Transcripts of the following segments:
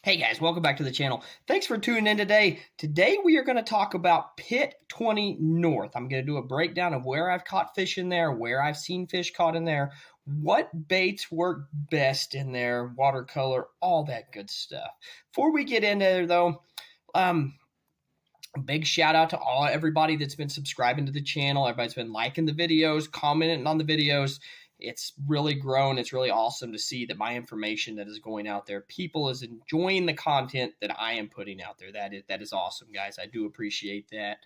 Hey guys, welcome back to the channel. Thanks for tuning in today. Today we are going to talk about Pit 20 North. I'm going to do a breakdown of where I've caught fish in there, where I've seen fish caught in there, what baits work best in there, watercolor, all that good stuff. Before we get into there though, big shout out to everybody that's been subscribing to the channel. Everybody's been liking the videos, commenting on the videos. It's really grown. It's really awesome to see that my information that is going out there, people is enjoying the content that I am putting out there. That is awesome, guys. I do appreciate that.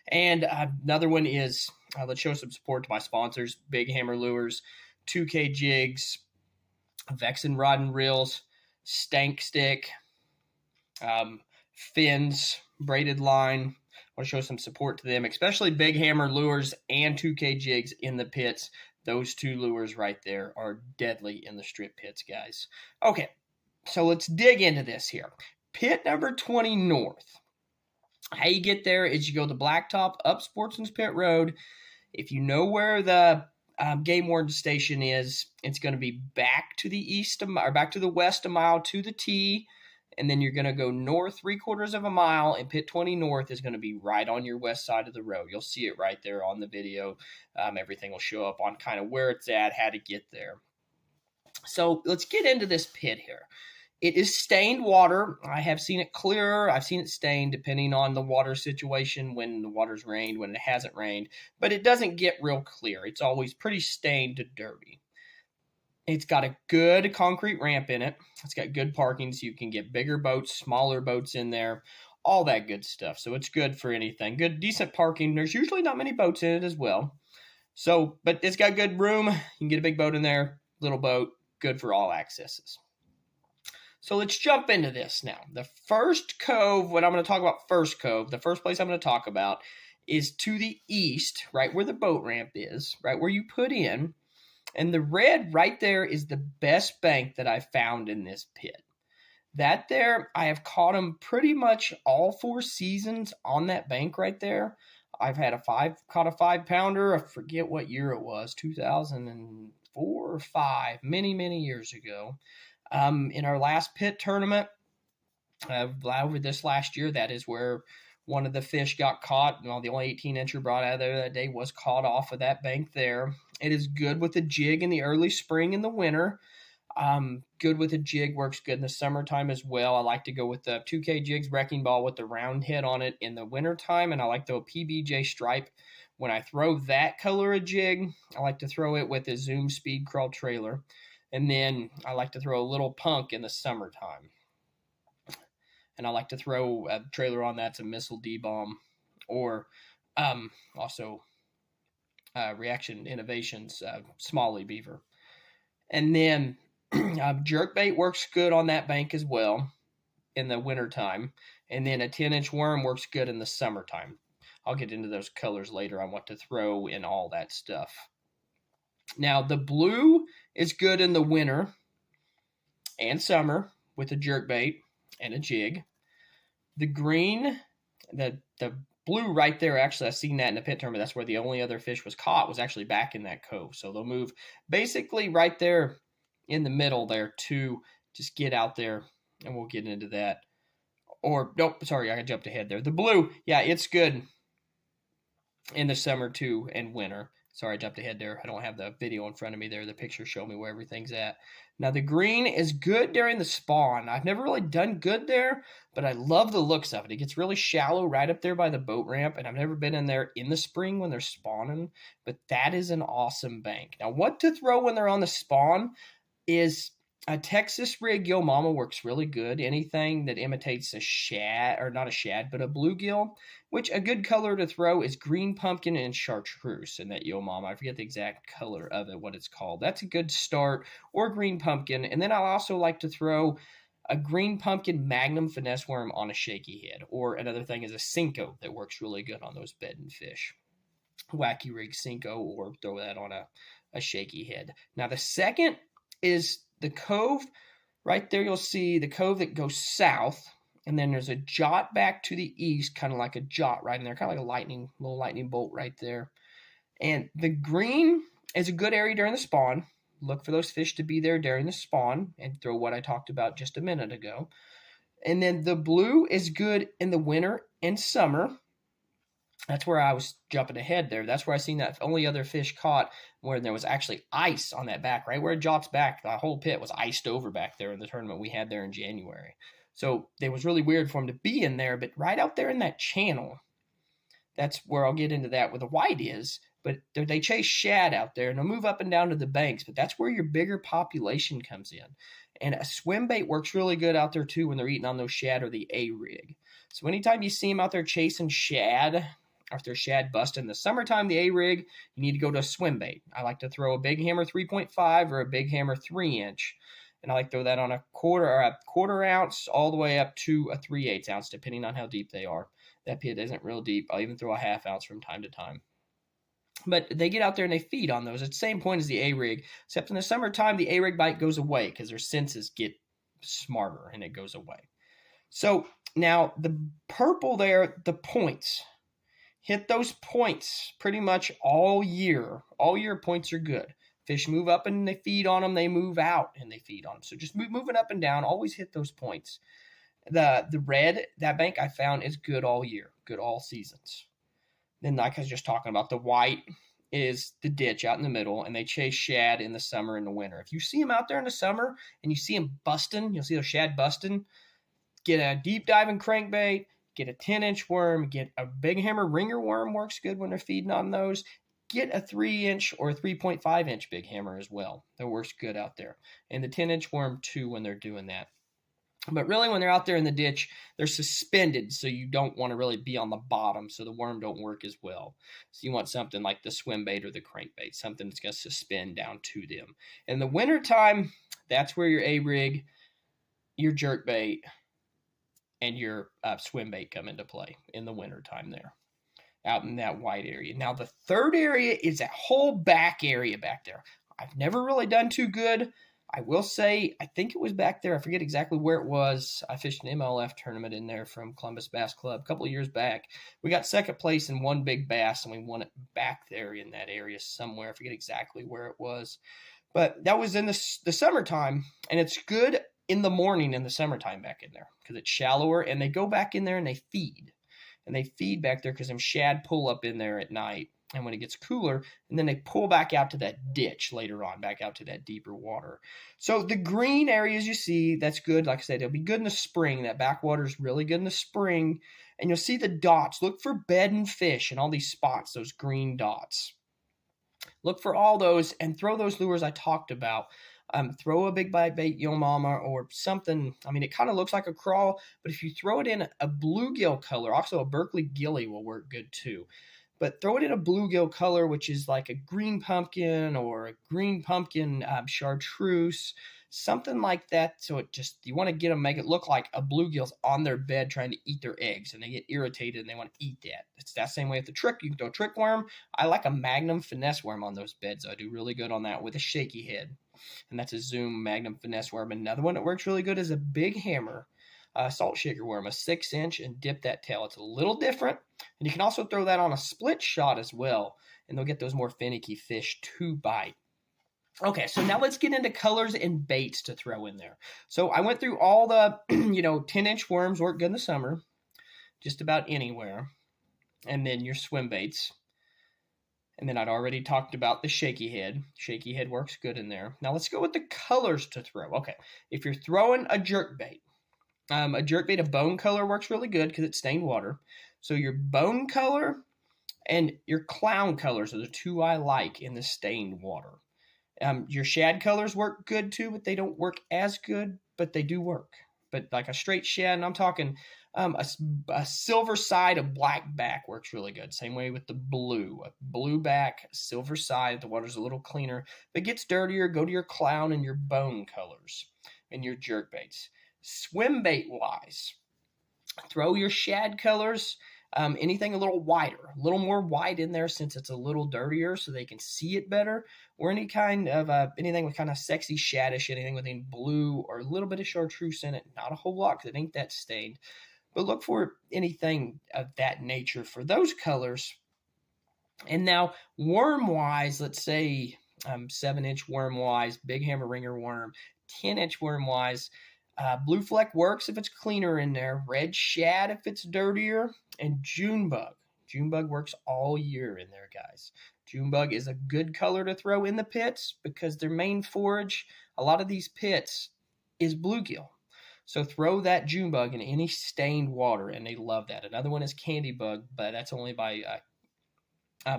And another one is let's show some support to my sponsors: Big Hammer Lures, 2K Jigs, Vexen Rod and Reels, Stank Stick, Fins, Braided Line. I want to show some support to them, especially Big Hammer Lures and 2K Jigs in the pits. Those two lures right there are deadly in the strip pits, guys. Okay, so let's dig into this here. Pit number 20 North. How you get there is you go to Blacktop up Sportsman's Pit Road. If you know where the game warden station is, it's going to be back to the east or back to the west a mile to the T. And then you're going to go north 3/4 of a mile, and Pit 20 North is going to be right on your west side of the road. You'll see it right there on the video. Everything will show up on kind of where it's at, how to get there. So let's get into this pit here. It is stained water. I have seen it clearer. I've seen it stained depending on the water situation, when the water's rained, when it hasn't rained. But it doesn't get real clear. It's always pretty stained to dirty. It's got a good concrete ramp in it. It's got good parking, so you can get bigger boats, smaller boats in there, all that good stuff. So it's good for anything. Good, decent parking. There's usually not many boats in it as well. So, but it's got good room. You can get a big boat in there, little boat, good for all accesses. So let's jump into this now. The first cove, what I'm going to talk about first cove, the first place I'm going to talk about is to the east, right where the boat ramp is, right where you put in. And the red right there is the best bank that I've found in this pit. That there, I have caught them pretty much all 4 seasons on that bank right there. I've had caught a 5-pounder. I forget what year it was, 2004 or 5, many years ago. In our last pit tournament, over this last year, that is where one of the fish got caught. Well, the only 18-incher brought out of there that day was caught off of that bank there. It is good with a jig in the early spring and the winter. Good with a jig, works good in the summertime as well. I like to go with the 2K Jigs wrecking ball with the round head on it in the wintertime, and I like the PBJ stripe. When I throw that color of jig, I like to throw it with a Zoom Speed Crawl trailer. And then I like to throw a little punk in the summertime. And I like to throw a trailer on that's a Missile D-Bomb, or also Reaction Innovations Smalley Beaver. And then jerkbait works good on that bank as well in the wintertime. And then a 10-inch worm works good in the summertime. I'll get into those colors later on what to throw and all that stuff. Now, the blue is good in the winter and summer with a jerkbait and a jig. The green, the blue right there, actually, I've seen that in the pit tournament. That's where the only other fish was caught, was actually back in that cove. So they'll move basically right there in the middle there to just get out there, and we'll get into that. Or, nope, sorry, I jumped ahead there. The blue, yeah, it's good in the summer too and winter. Sorry, I jumped ahead there. I don't have the video in front of me there. The pictures show me where everything's at. Now, the green is good during the spawn. I've never really done good there, but I love the looks of it. It gets really shallow right up there by the boat ramp, and I've never been in there in the spring when they're spawning, but that is an awesome bank. Now, what to throw when they're on the spawn is a Texas rig. Yo Mama works really good. Anything that imitates a shad, or not a shad, but a bluegill, which a good color to throw is green pumpkin and chartreuse in that Yo Mama. I forget the exact color of it, what it's called. That's a good start, or green pumpkin. And then I also like to throw a green pumpkin magnum finesse worm on a shaky head. Or another thing is a Cinco that works really good on those bedding fish. Wacky rig Cinco, or throw that on a shaky head. Now, the second is the cove. Right there, you'll see the cove that goes south, and then there's a jot back to the east, kind of like a jot right in there, kind of like a little lightning bolt right there. And the green is a good area during the spawn. Look for those fish to be there during the spawn and throw what I talked about just a minute ago. And then the blue is good in the winter and summer. That's where I was jumping ahead there. That's where I seen that only other fish caught where there was actually ice on that back, right where it drops back. The whole pit was iced over back there in the tournament we had there in January. So it was really weird for him to be in there, but right out there in that channel, that's where I'll get into that where the white is. But they chase shad out there and they'll move up and down to the banks, but that's where your bigger population comes in. And a swim bait works really good out there too when they're eating on those shad or the A-rig. So anytime you see them out there chasing shad, after shad bust in the summertime, the A-rig, you need to go to a swim bait. I like to throw a big hammer 3.5 or a big hammer 3-inch. And I like to throw that on a quarter ounce all the way up to a 3/8 ounce, depending on how deep they are. That pit isn't real deep. I'll even throw a ½ ounce from time to time. But they get out there and they feed on those at the same point as the A-rig, except in the summertime, the A-rig bite goes away because their senses get smarter and it goes away. So now the purple there, the points. Hit those points pretty much all year. All year points are good. Fish move up and they feed on them. They move out and they feed on them. So just moving up and down, always hit those points. The red, that bank I found is good all year, good all seasons. Then like I was just talking about, the white is the ditch out in the middle, and they chase shad in the summer and the winter. If you see them out there in the summer and you see them busting, you'll see those shad busting, get a deep diving crankbait, get a 10-inch worm, get a big hammer ringer worm, works good when they're feeding on those. Get a 3-inch or a 3.5-inch big hammer as well. That works good out there. And the 10-inch worm too when they're doing that. But really when they're out there in the ditch, they're suspended, so you don't want to really be on the bottom, so the worm don't work as well. So you want something like the swim bait or the crankbait, something that's going to suspend down to them. In the wintertime, that's where your A-rig, your jerk bait, and your swim bait come into play in the wintertime there, out in that white area. Now, the third area is that whole back area back there. I've never really done too good. I will say, I think it was back there. I forget exactly where it was. I fished an MLF tournament in there from Columbus Bass Club a couple of years back. We got second place in one big bass, and we won it back there in that area somewhere. I forget exactly where it was. But that was in the summertime, and it's good in the morning in the summertime back in there because it's shallower, and they go back in there and they feed. And they feed back there because them shad pull up in there at night and when it gets cooler, and then they pull back out to that ditch later on, back out to that deeper water. So the green areas you see, that's good. Like I said, it'll be good in the spring. That backwater is really good in the spring. And you'll see the dots. Look for bedding fish in all these spots, those green dots. Look for all those and throw those lures I talked about. Throw a big bite bait, Yo Mama, or something. I mean, it kind of looks like a crawl, but if you throw it in a bluegill color, also a Berkeley gilly will work good too. But throw it in a bluegill color, which is like a green pumpkin or a green pumpkin chartreuse, something like that. So it just, you want to get them, make it look like a bluegill's on their bed trying to eat their eggs, and they get irritated and they want to eat that. It's that same way with the trick. You can throw a trick worm. I like a Magnum finesse worm on those beds. I do really good on that with a shaky head. And that's a Zoom Magnum finesse worm. Another one that works really good is a big hammer salt shaker worm, a 6-inch, and dip that tail. It's a little different. And you can also throw that on a split shot as well, and they'll get those more finicky fish to bite. Okay, so now let's get into colors and baits to throw in there. So I went through all the, 10-inch worms work good in the summer, just about anywhere. And then your swim baits. And then I'd already talked about the shaky head. Shaky head works good in there. Now let's go with the colors to throw. Okay, if you're throwing a jerk bait, a bone color works really good because it's stained water. So your bone color and your clown colors are the two I like in the stained water. Your shad colors work good too, but they don't work as good, but they do work. But like a straight shad, and I'm talking a silver side, a black back works really good. Same way with the blue. A blue back, silver side, the water's a little cleaner. If it gets dirtier, go to your clown and your bone colors and your jerk baits. Swim bait wise, throw your shad colors, anything a little wider, a little more white in there since it's a little dirtier so they can see it better, or any kind of anything with kind of sexy shadish, anything with any blue or a little bit of chartreuse in it. Not a whole lot because it ain't that stained, but look for anything of that nature for those colors. And now worm wise, let's say 7-inch worm wise, big hammer ringer worm, 10-inch worm wise. Blue fleck works if it's cleaner in there. Red shad if it's dirtier. And June bug. June bug works all year in there, guys. June bug is a good color to throw in the pits because their main forage, a lot of these pits, is bluegill. So throw that June bug in any stained water, and they love that. Another one is candy bug, but that's only by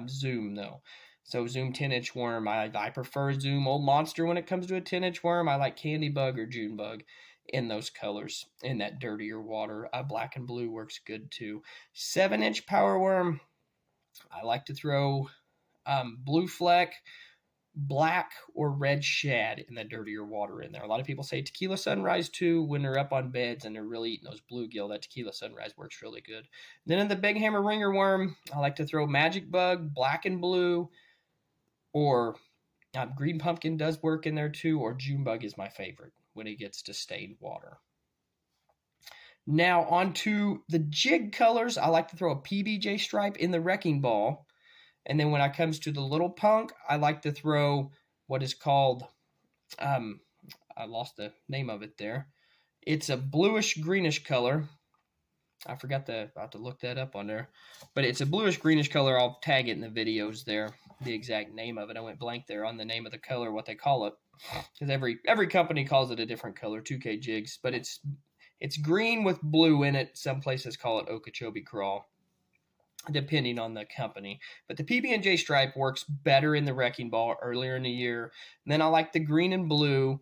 Zoom, though. So Zoom 10-inch worm, I prefer Zoom Old Monster when it comes to a 10-inch worm. I like candy bug or June bug in those colors, in that dirtier water. Black and blue works good too. 7-inch power worm, I like to throw blue fleck, black or red shad in the dirtier water in there. A lot of people say tequila sunrise too when they're up on beds and they're really eating those bluegill. That tequila sunrise works really good. Then in the big hammer ringer worm, I like to throw magic bug, black and blue, or green pumpkin does work in there too, or June bug is my favorite when it gets to stained water. Now onto the jig colors. I like to throw a PBJ stripe in the wrecking ball. And then when it comes to the little punk, I like to throw what is called, I lost the name of it there. It's a bluish greenish color. I forgot to have to look that up on there. But it's a bluish greenish color. I'll tag it in the videos there, the exact name of it. I went blank there on the name of the color, what they call it. Because every company calls it a different color, 2K jigs. But it's green with blue in it. Some places call it Okeechobee Crawl, depending on the company. But the PB&J stripe works better in the wrecking ball earlier in the year. And then I like the green and blue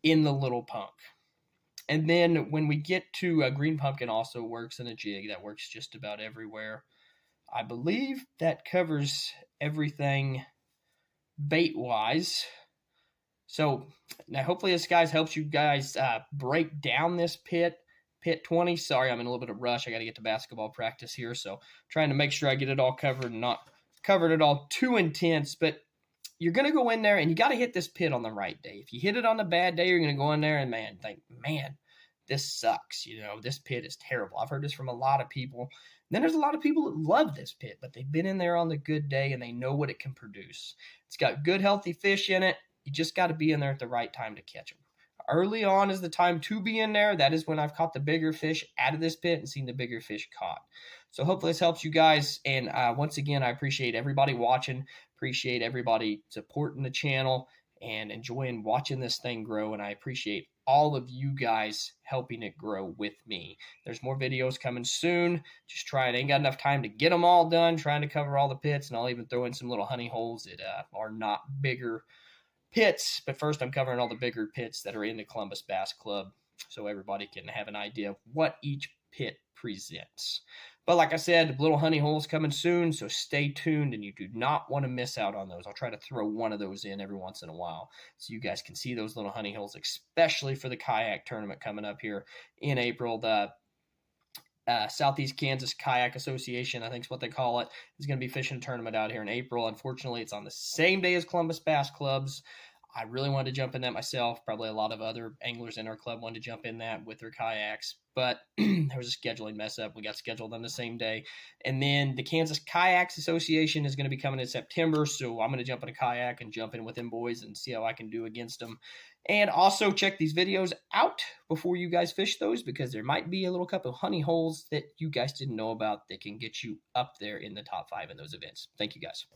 in the little punk. And then when we get to a green pumpkin also works in a jig. That works just about everywhere. I believe that covers everything bait-wise. So now hopefully this, guys, helps you guys break down this pit 20. Sorry, I'm in a little bit of rush. I got to get to basketball practice here, so trying to make sure I get it all covered and not covered it all too intense. But you're going to go in there and you got to hit this pit on the right day. If you hit it on the bad day, you're going to go in there and think, man, this sucks. This pit is terrible. I've heard this from a lot of people. And then there's a lot of people that love this pit, but they've been in there on the good day and they know what it can produce. It's got good, healthy fish in it. You just got to be in there at the right time to catch them. Early on is the time to be in there. That is when I've caught the bigger fish out of this pit and seen the bigger fish caught. So hopefully this helps you guys. And once again, I appreciate everybody watching. Appreciate everybody supporting the channel and enjoying watching this thing grow. And I appreciate all of you guys helping it grow with me. There's more videos coming soon. Just trying. Ain't got enough time to get them all done. Trying to cover all the pits. And I'll even throw in some little honey holes that are not bigger pits, but first I'm covering all the bigger pits that are in the Columbus Bass Club so everybody can have an idea of what each pit presents. But like I said, little honey holes coming soon, so stay tuned and you do not want to miss out on those. I'll try to throw one of those in every once in a while so you guys can see those little honey holes, especially for the kayak tournament coming up here in April. The Southeast Kansas Kayak Association, I think is what they call it, is going to be fishing a tournament out here in April. Unfortunately, it's on the same day as Columbus Bass Clubs. I really wanted to jump in that myself. Probably a lot of other anglers in our club wanted to jump in that with their kayaks, but there was a scheduling mess up. We got scheduled on the same day. And then the Kansas Kayaks Association is going to be coming in September, so I'm going to jump in a kayak and jump in with them boys and see how I can do against them. And also check these videos out before you guys fish those, because there might be a little couple of honey holes that you guys didn't know about that can get you up there in the top 5 in those events. Thank you, guys.